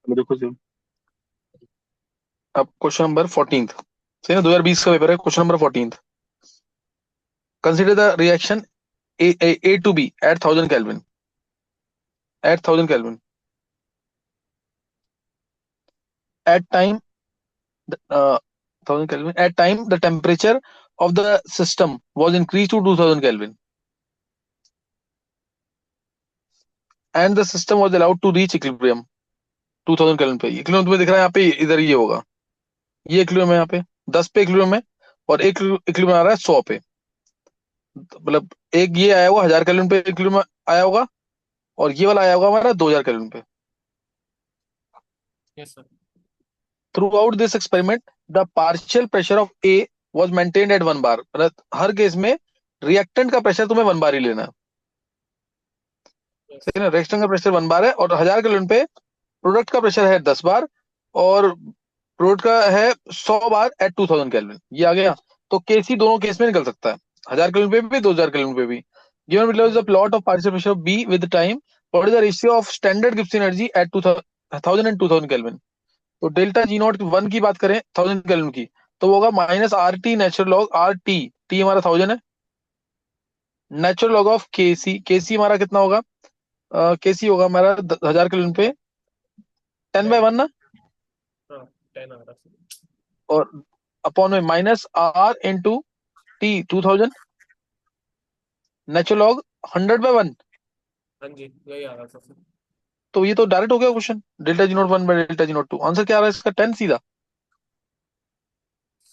अब देखो जी, अब क्वेश्चन नंबर 14। सही ना, 2020 का पेपर है। Question number 14। Consider the reaction A to B at 1000 kelvin. At 1000 kelvin at time, 1000 kelvin at time the temperature of the system was increased to 2000 Kelvin and the system was allowed to reach equilibrium 2000 Kelvin पे। Equilibrium तुम्हें दिख रहा है यहाँ पे, इधर ये होगा, ये इक्विलिब्रियम है यहाँ पे, 10 पे इक्विलिब्रियम है, और एक इक्विलिब्रियम आ रहा है 100 पे। मतलब एक ये आया होगा 1000 केल्विन पे इक्विलिब्रियम आया होगा, और ये वाला आया होगा हमारा 2000 केल्विन पे। Yes sir. Through out this experiment the partial pressure of A was maintained eight 1 बार। मतलब हर केस में रिएक्टेंट का प्रेशर तुम्हें 1 बार ही लेना है। यस। सही है ना, रिएक्टेंट का प्रेशर 1 बार है, और 1000 केल्विन पे प्रोडक्ट का प्रेशर है 10 बार, और प्रोडक्ट का है 100 बार एट 2000 केल्विन। ये आ गया। तो केसी दोनों केस में निकल सकता है, 1000 केल्विन पे भी 2000 केल्विन पे भी। Given below is the plot of partial pressure of be with time, what is the ratio of standard Gibbs energy at 2000 and 2000 kelvin. तो डेल्टा जी नॉट वन की बात करें 1000 केल्विन की, तो वो होगा minus R T natural log R T. T हमारा 1000 है, नेचुरल लॉग ऑफ के सी। के सी हमारा कितना होगा? के सी होगा हमारा 1000 केल्विन पे 10/1 ना, 10 आ रहा सर। और अपॉन में minus R into T 2000, natural log 100/1। हाँ जी, यही आ रहा था सर। तो ये तो डायरेक्ट हो गया question, delta G not one by delta G not two. Answer क्या आ रहा है इसका? 10 सीधा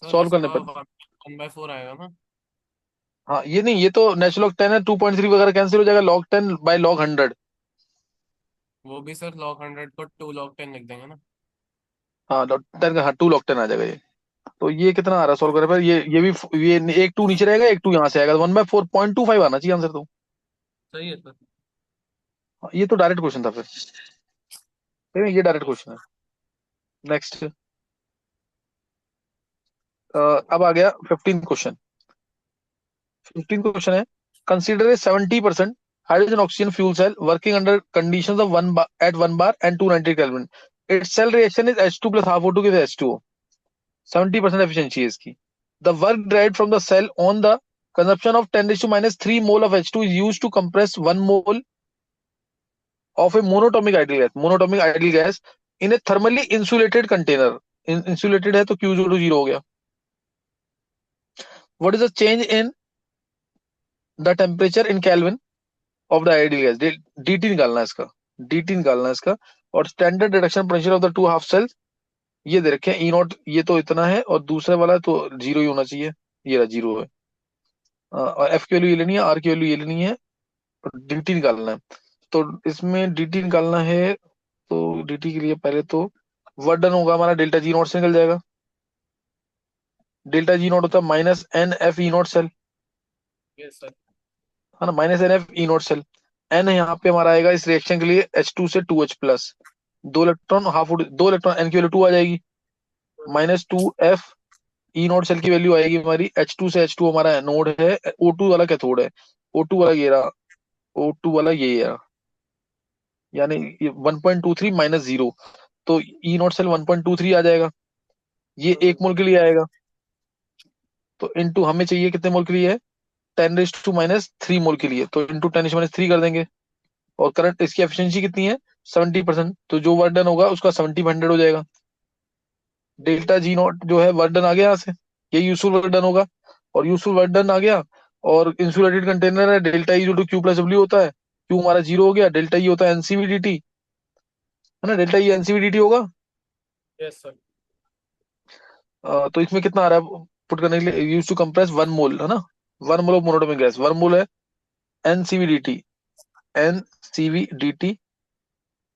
सर सॉल्व करने इसका पर। 1/4 आएगा ना। हाँ ये नहीं, ये तो नेचुरल लॉग 10 है, 2.3 वगैरह कैंसिल हो जाएगा, लॉग 10 बाई लॉग 100। वो भी सर log 100 को 2 log 10 लिख देंगे ना। हाँ लॉग 10 का, हाँ 2 लॉग 10 आ जाएगा ये। तो ये कितना आ रहा है सॉल्व करने पर? ये भी, ये एक 2 नीचे रहेगा, एक 2 यहाँ से आएगा, तो 1/4.25 आना चाहिए आंसर तो। सही है सर। हाँ, ये तो डायरेक्ट क्वेश्चन था फिर, ठीक है, ये डायरेक्ट यस। क्वेश्चन है। नेक्स्ट, अब आ गया 15 क्वेश्चन। 15 क्वेश्चन है, consider A 70% hydrogen oxygen fuel cell working under conditions of at 1 bar and 290 kelvin. Its cell reaction is H2 plus half O2 के H2O। 70% एफिशिएंसी है इसकी। The work derived from the cell on the consumption of 10⁻³ mole of H2 is used to compress 1 mole of a monatomic ideal gas, monatomic ideal gas in a thermally insulated container। Insulated है तो Q0 हो गया। What is the change in the temperature in kelvin of the ideal gas? DT निकालना है इसका, DT निकालना है इसका। और standard reduction potential of the two half cells ये दे रखे हैं, ई नॉट ये तो इतना है, और दूसरे वाला तो जीरो ही होना चाहिए, ये रहा जीरो है। और एफ की वैल्यू ये लेनी है, आर की वैल्यू ये लेनी है, और डीटी निकालना है। तो इसमें डीटी निकालना है, तो डीटी के लिए पहले तो वर्क डन होगा हमारा, डेल्टा जी नॉट से निकल जाएगा। डेल्टा जी नॉट होता है minus N F E not cell, yes sir. है ना, minus N F E not cell. N यहाँ पे हमारा आएगा इस रिएक्शन के लिए H2 से 2H plus, 2 electron half, 2 electron, N की वैल्यू 2 आ जाएगी। -2 F ई नॉट सेल की वैल्यू आएगी हमारी H2 से H2 हमारा नोड है, O2 वाला कैथोड है, O2 वाला ये रहा, O2 वाला ये रहा, यानी ये 1.23 माइनस जीरो, तो ई नॉट सेल 1.23 आ जाएगा। ये एक मोल के लिए आएगा, तो इनटू हमें चाहिए कितने मोल के लिए है? 10⁻³ मोल के लिए, तो इंटू 10⁻³ कर देंगे। और करंट इसकी एफिशिएंसी कितनी है? 70%, तो जो वर्क डन होगा उसका 70/100 हो जाएगा। डेल्टा जी नॉट जो है वर्क डन आ गया यहाँ से, ये यूजफुल वर्क डन होगा, और यूजफुल वर्क डन आ गया। और इंसुलेटेड कंटेनर है, delta E to Q plus W होता है, क्यू हमारा जीरो हो गया, डेल्टा ई होता है एनसीवीडीटी, है ना, डेल्टा ई एनसीवीडीटी होगा। Yes sir. तो इसमें कितना आ रहा है पुट करने के लिए? यूज टू कंप्रेस 1 मोल, है ना, 1 mole of monatomic gas, 1 mole है NCVDT, NCVDT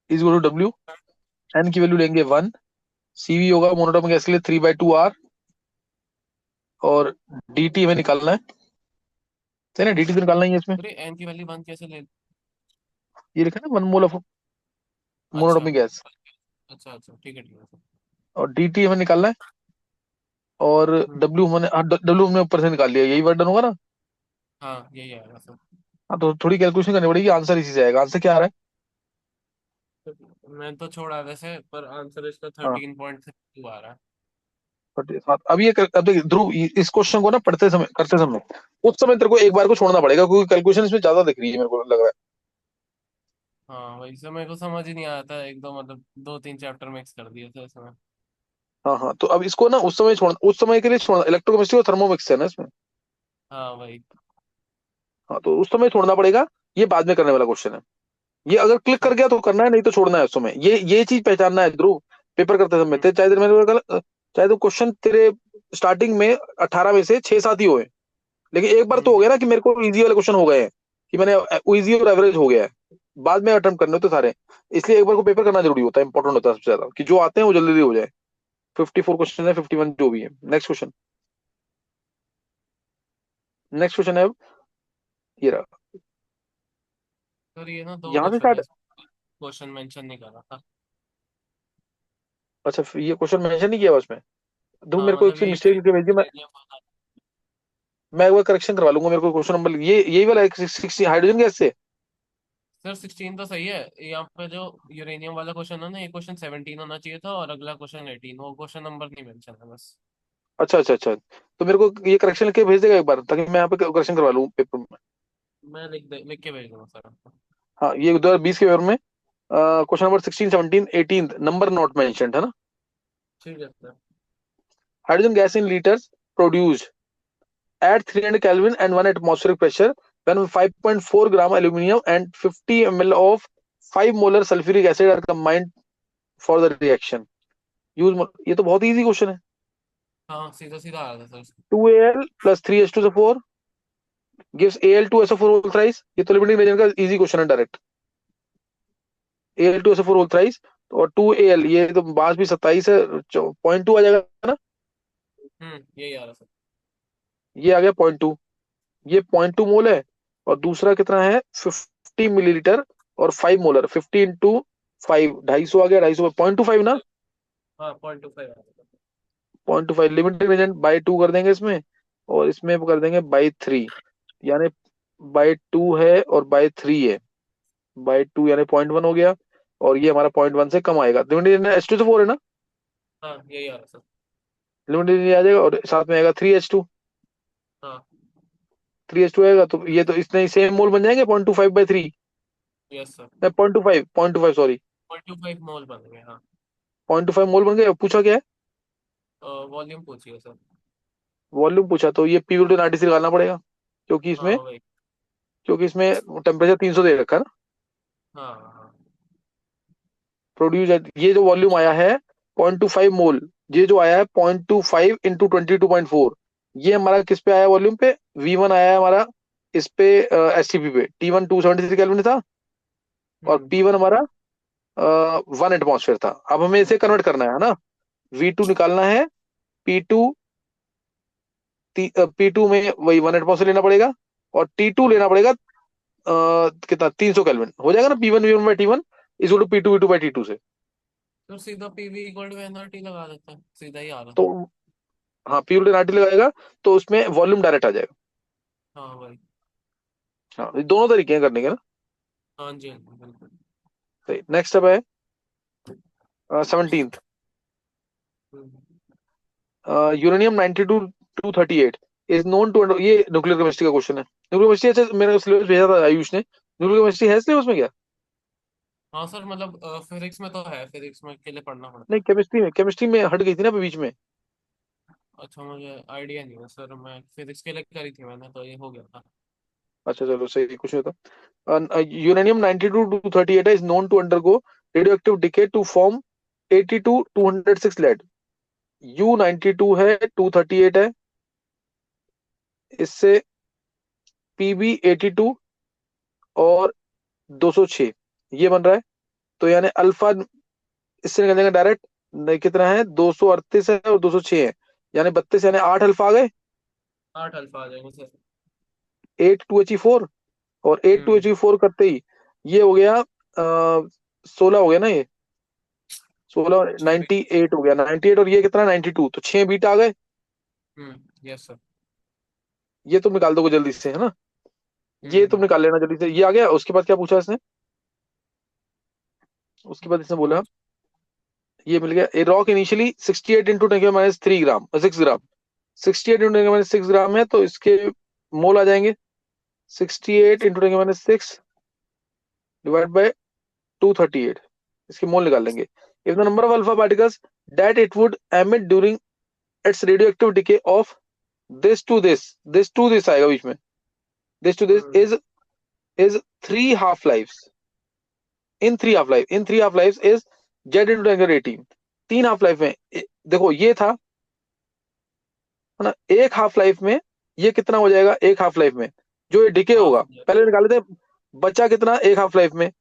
is equal to W, N की वैल्यू लेंगे 1, सीवी होगा मोनोटोमिक गैस के लिए 3/2 R, और डीटी हमें निकालना है, सही ना, डीटी तो निकालना ही है इसमें। अरे एन की वैल्यू 1 कैसे ले। ये लिखा है ना 1 मोल ऑफ अच्छा। मोनोटोमिक गैस, अच्छा अच्छा, ठीक है सर। और डीटी हमें निकालना है, और हम्म। डब्ल्यू हमने, हाँ डब्ल्यू हमने ऊपर से निकाल लिया, यही वर्डन होगा ना। हाँ यही आएगा सर। हाँ तो थोड़ी कैलकुलेशन करनी पड़ेगी, आंसर इसी से आएगा। आंसर क्या आ रहा है? मैं तो छोड़ा वैसे, पर आंसर इसका हाँ 13.2 आ रहा है। 37। अब देखिए ध्रुव, इस क्वेश्चन को ना पढ़ते समय, करते समय, उस समय तेरे को एक बार को छोड़ना पड़ेगा, क्योंकि कैलकुलेशन इसमें ज्यादा दिख रही है, मेरे को लग रहा है। हाँ वही से मेरे को समझ ही नहीं आया था, एक दो मतलब दो तीन चैप्टर मिक्स कर दिए थे इसमें। हाँ हाँ, तो अब इसको ना उस समय छोड़ना, उस समय के लिए छोड़ना, इलेक्ट्रोकेमिस्ट्री और थर्मोमिक्स है ना इसमें। हाँ वही। हाँ, तो उस समय छोड़ना पड़ेगा। ये बाद में करने वाला क्वेश्चन है। ये अगर क्लिक कर ठीक। गया तो करना है, नहीं तो छोड़ना है उस समय। ये चीज पहचानना है ध्रुव, पेपर करते समय। हम्म। चाहे तेरे मेरे को चाहे तो क्वेश्चन तेरे स्टार्टिंग में 18 में से 6-7 ही होए, लेकिन एक बार तो हो हम्म। गया ना कि मेरे को इजी वाले क्वेश्चन हो गए हैं, कि मैंने इजी और एवरेज हो गया है। बाद में अटेम्प्ट करने होते सारे। इसलिए एक बार को पेपर करना जरूरी होता है, इंपॉर्टेंट होता है सबसे ज्यादा, कि जो आते हैं वो जल्दी जल्दी हो जाए। 54 क्वेश्चन है, 51 जो भी है। Next question. नेक्स्ट क्वेश्चन है अब, ये रहा। सर ये ना दो यहाँ से क्वेश्चन है, स्टार्ट। क्वेश्चन मेंशन नहीं कर रहा था। अच्छा, फिर ये क्वेश्चन मेंशन नहीं किया हुआ उसमें। ध्रुव, हाँ मेरे को एक मतलब से यही मिस्टेक है, लिख के भेजिए, यूरेनियम वाला। मैं एक बार करेक्शन करवा लूंगा। मेरे को क्वेश्चन नंबर ये यही वाला है, 60 हाइड्रोजन गैस से। सर 16 तो सही है। यहाँ पे जो यूरेनियम वाला क्वेश्चन है ना, ये क्वेश्चन 17 होना चाहिए था, और अगला क्वेश्चन 18, वो क्वेश्चन नंबर नहीं मेंशन है बस। अच्छा अच्छा अच्छा, तो मेरे को ये करेक्शन लिख के भेज देगा एक बार, ताकि मैं यहाँ पे करेक्शन करवा लूँ पेपर में। मैं लिख के भेज दूंगा सर आपको। हाँ, ये 2020 के पेपर में question number 16, 17, 18 number not mentioned है ना। ठीक है sir. Hydrogen gas in litres produced at 300 Kelvin and 1 atmospheric pressure when 5.4 gram aluminum and 50 ml of 5 molar sulfuric acid are combined for the reaction. Use, ये तो बहुत easy question है। हाँ सीधा सीधा आ रहा था sir. 2Al plus 3H2O4 gives Al2SO4 whole thrice। ये तो लिमिटिंग रीजन का इजी क्वेश्चन है डायरेक्ट। Al2SO4 whole thrice, और 2Al, ये तो बास भी 27 है, 0.2 आ जाएगा ना। यही आ रहा सर। ये आ गया 0.2। ये 0.2 मोल है। और दूसरा कितना है, 50 मिलीलीटर। और 5 मोलर, 50 इंटू 5, 250 आ गया। 250 0.25 ना। हाँ 0.25 आ रहा था। 0.25 लिमिटेड वेरिएंट बाई 2 कर देंगे इसमें। और इसमें कर देंगे बाई 3, यानी बाई 2 है और बाई 3 है। बाई 2 यानी 0.1 हो गया। और ये हमारा 0.1 से कम आएगा। लिमिटेड H2 से 4 है ना। हाँ यही आ रहा सर। लिमिटेड आ जाएगा, और साथ में आएगा 3H2। हाँ। 3H2 आएगा, तो ये तो इतने ही सेम मोल बन जाएंगे, 0.25/3। Yes sir. 0.25 सॉरी। 0.25 मोल बन गए हाँ। 0.25 मोल बन गए। पूछा क्या है, वॉल्यूम पूछिए सर। वॉल्यूम पूछा, तो ये पी विल आरटीसी निकालना पड़ेगा, क्योंकि हाँ इसमें वही। क्योंकि इसमें टेम्परेचर 300 दे रखा है ना। हाँ हाँ। प्रोड्यूस, ये जो वॉल्यूम आया है 0.25 मोल, ये जो आया है 0.25 इंटू 22.4, ये हमारा किस पे आया वॉल्यूम पे। V1 आया है हमारा इस पे, एसटीपी पे। T1 273 केल्विन था, और हम्म। P1 हमारा 1 एटमॉस्फेयर था। अब हमें इसे अच्छा। कन्वर्ट करना है ना। V2 निकालना है। P2, P2 में वही 1 एटमॉस्फेयर लेना पड़ेगा। और T2 हाँ लेना पड़ेगा, कितना, 300 केल्विन हो जाएगा ना। P1 V1/T1 is to P2 V2/T2 से। तो सीधा पीवी इक्वल टू एनआरटी लगा देते हैं, सीधा ही आ रहा तो था। हाँ, P नाटी लगाएगा, तो उसमें वॉल्यूम डायरेक्ट आ जाएगा। हाँ भाई। हाँ, ये दोनों तरीके हैं करने के ना। हाँ जी हाँ जी बिल्कुल। सही। नेक्स्ट अब है 17th। Hmm. Uranium 92-238 is known to, ये न्यूक्लियर केमिस्ट्री का क्वेश्चन है। न्यूक्लियर केमिस्ट्री, अच्छा मेरे को सिलेबस भेजा था आयुष ने, न्यूक्लियर केमिस्ट्री है सिलेबस में क्या। हाँ सर मतलब फिजिक्स में तो है, फिजिक्स में के लिए पढ़ना पड़ता नहीं, है। केमिस्ट्री में हट गई थी ना बीच में। अच्छा मुझे आइडिया नहीं है सर, मैं फिजिक्स के लिए करी थी मैंने, तो ये हो गया था। अच्छा चलो, सही, कुछ नहीं होता। Uranium 92-238 is known to undergo radioactive decay to form 82-206 lead. U92 है, 238 है, इससे PB82 और 206 ये बन रहा है। तो यानी अल्फा इससे निकल जाएगा डायरेक्ट। नहीं, कितना है, 238 है और 206 है, यानी 32, यानी 8 अल्फा आ गए। 8 अल्फा आ जाएंगे सर। 8 2He4, और 8 2He4 करते ही ये हो गया 16 हो गया ना ये। 16, 6 भी। 98 हो गया। 98 और ये कितना, 92, तो 6 बीट आ गए। Yes sir. ये तुम निकाल दोगे जल्दी से, है ना। ये तुम हम्म। निकाल लेना जल्दी से। ये आ गया। उसके बाद क्या पूछा इसने। उसके बाद इसने बोला ये मिल गया, a rock initially 68 into 10⁻³ gram, 6 gram, 68 into 10⁻6 ग्राम है, तो इसके मोल आ जाएंगे 68 इंटू 10⁻6 डिवाइड बाय 238, इसके मोल निकाल लेंगे। If the number of alpha particles that it would emit during its radioactive decay of this आएगा बीच में, this to this hmm, is 3 half lifes, in three half life is Z into 10⁻18, 3 half life में देखो ये था, है ना, एक हाफ लाइफ में ये कितना हो जाएगा, एक हाफ लाइफ में जो ये डिके हाफ होगा, हो जाएगा। पहले निकाल लेते हैं बचा कितना एक हाफ लाइफ में।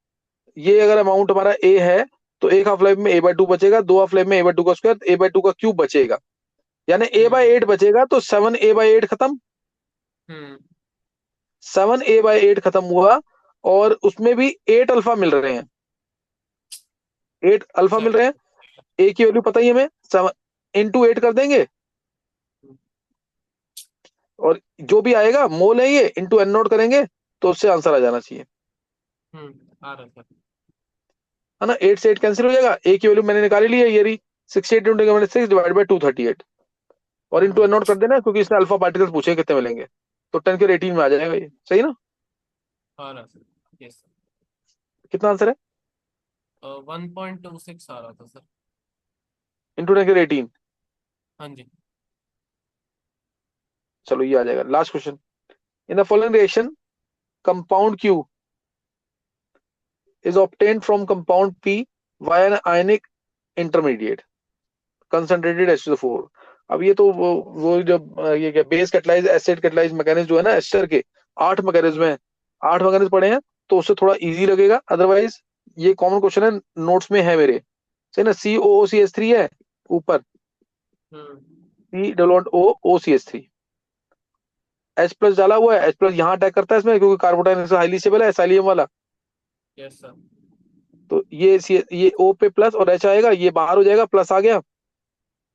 ये अगर अमाउंट हमारा ए है तो एक हाफ लाइफ में a/2 बचेगा, 2 हाफ लाइफ में a/2 का स्क्वायर, a/2 का क्यूब बचेगा, यानी हम्म। a/8 बचेगा, तो 7a/8 खत्म, हम्म। 7a/8 खत्म हुआ। और उसमें भी 8 अल्फा मिल रहे हैं, 8 अल्फा मिल रहे हैं। सेवन। ए की वैल्यू पता ही है हमें, 7 इंटू 8 कर देंगे, और जो भी आएगा मोल है ये इंटू एन नोट करेंगे, तो उससे आंसर आ जाना चाहिए, आ रहा है सर। है ना। 8 से 8 कैंसिल हो जाएगा, ए की वैल्यू मैंने निकाली ली है, ये रही 68 इंटू 6 डिवाइड बाई 238, और इंटू एन हम्म, नोट कर देना क्योंकि इसने अल्फा पार्टिकल्स पूछे कितने मिलेंगे, तो 10⁻18 में आ जाएगा ये, सही ना। आ रहा है सर। Yes sir. कितना आंसर है, 1.26 आ रहा था सर। इंटू 10⁻18। हाँ जी। चलो ये आ जाएगा last question. In the following reaction compound Q is obtained from compound P via an ionic intermediate concentrated H2O4। अब ये तो वो जब ये क्या base catalyse acid catalyse mechanism जो है ना एस्टर के, 8 मैकेनिज्म हम्म। है, 8 मैकेनिज्म पढ़े हैं, तो उससे थोड़ा इजी लगेगा, अदरवाइज ये कॉमन क्वेश्चन है, नोट्स में है मेरे, सही ना। COOCH3 है ऊपर, हम्म। C O O CH3, H plus डाला हुआ है, H प्लस यहाँ अटैक करता है इसमें क्योंकि कार्बोटाइन हाईली स्टेबल है साइलियम वाला, यस सर। तो ये O पे प्लस और H आएगा, ये बाहर हो जाएगा, प्लस आ गया,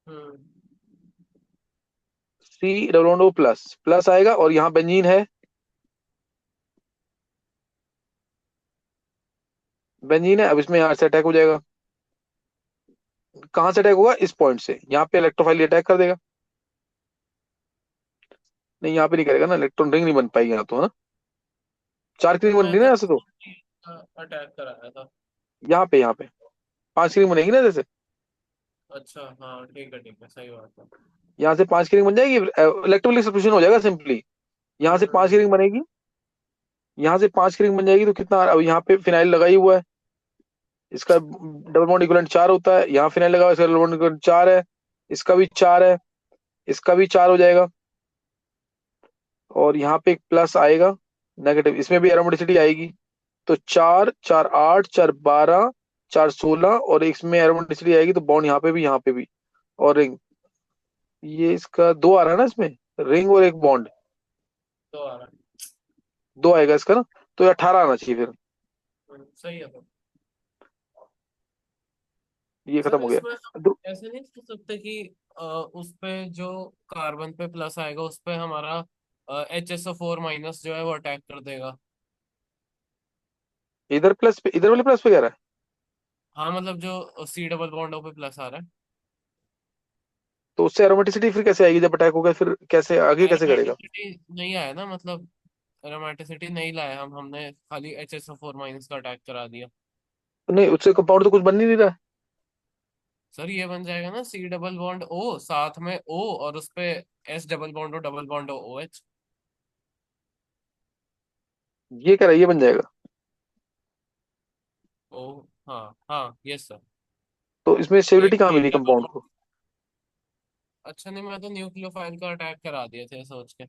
हम्म। C प्लस प्लस आएगा, और यहाँ बेंजीन है, बेंजीन है, अब इसमें यहाँ से अटैक हो जाएगा, कहाँ से अटैक होगा, इस पॉइंट से, यहाँ पे इलेक्ट्रोफाइल अटैक कर देगा, नहीं यहाँ पे नहीं करेगा ना, इलेक्ट्रॉन रिंग नहीं बन पाएगी यहाँ तो, है ना, 4 की रिंग बन रही है ना मैंने ऐसे तो, अटैक कराया था। यहाँ पे 5 की रिंग बनेगी ना जैसे, अच्छा हाँ, ठीक है, सही बात है। यहाँ से 5 की रिंग बन जाएगी, इलेक्ट्रोलिक सब्स्टिट्यूशन हो जाएगा सिंपली, यहाँ से 5 की रिंग हम्म। बनेगी, यहाँ से 5 की रिंग बन जाएगी, तो कितना, अब यहाँ पे फिनाइल लगा ही हुआ है, इसका डबल बॉन्ड इक्विवेलेंट 4 होता है, यहाँ फिनाइल लगा हुआ है, इसका डबल बॉन्ड इक्विवेलेंट 4 है, इसका भी 4 है, इसका भी 4 हो जाएगा, और यहाँ पे एक प्लस आएगा नेगेटिव, इसमें भी एरोमेटिसिटी आएगी, तो 4 4 8 4 12 4 16, और इसमें एरोमेटिसिटी आएगी, तो बॉन्ड यहाँ पे भी, और रिंग, ये इसका 2 आ रहा है ना इसमें, रिंग और एक बॉन्ड, तो आ रहा है। 2 आएगा इसका ना, तो ये 18 आना चाहिए फिर, सही है सर। ये खत्म सर हो इसमें गया। दो- ऐसे नहीं सोच सकते कि उस पे जो कार्बन पे प्लस आएगा उस पे हमारा HSO4 माइनस जो है वो अटैक कर देगा। इधर प्लस पे, इधर वाले प्लस पे कह रहा है, हाँ मतलब जो C डबल बॉन्ड पे प्लस आ रहा है। तो उससे एरोमेटिसिटी फिर कैसे आएगी, जब अटैक होगा फिर कैसे आगे कैसे करेगा। एरोमेटिसिटी नहीं आया ना, मतलब एरोमेटिसिटी नहीं लाया हमने खाली HSO4 माइनस का अटैक करा दिया। नहीं उससे कंपाउंड तो कुछ बन नहीं रहा है, सर ये बन जाएगा ना C डबल बॉन्ड O साथ में O, और उस पे S double bond O double bond OH। ये कह रहा है ये बन जाएगा, ओ हाँ हाँ, यस सर। तो इसमें एक स्टेबिलिटी कहाँ C मिली डबल कंपाउंड बॉन्ड। को। अच्छा नहीं, मैं तो न्यूक्लियोफाइल का अटैक करा दिए थे सोच के।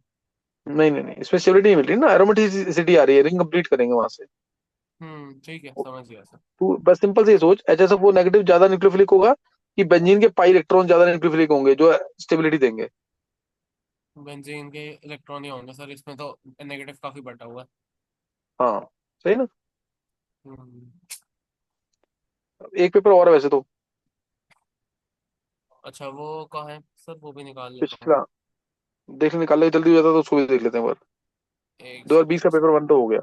नहीं इसमें स्टेबिलिटी नहीं मिल रही ना, एरोमेटिसिटी आ रही है, रिंग कंप्लीट करेंगे वहां से। ठीक है, समझ गया सर। तू बस सिंपल से ये सोच, HSO4 नेगेटिव ज्यादा न्यूक्लियोफिलिक होगा कि बेंजीन के पाई इलेक्ट्रॉन ज्यादा न्यूक्लियोफिलिक होंगे जो स्टेबिलिटी देंगे। बेंजीन के इलेक्ट्रॉन ही होंगे सर, इसमें तो नेगेटिव काफी बटा हुआ है। हाँ सही ना। हम्म। एक पेपर और है वैसे तो, अच्छा वो कहाँ है सर, वो भी निकाल लेता हूँ। पिछला, देख निकाल ले जल्दी हो जाता तो उसको भी देख लेते हैं एक बार। एक 2020 का सेकेंड। पेपर 1 तो हो गया।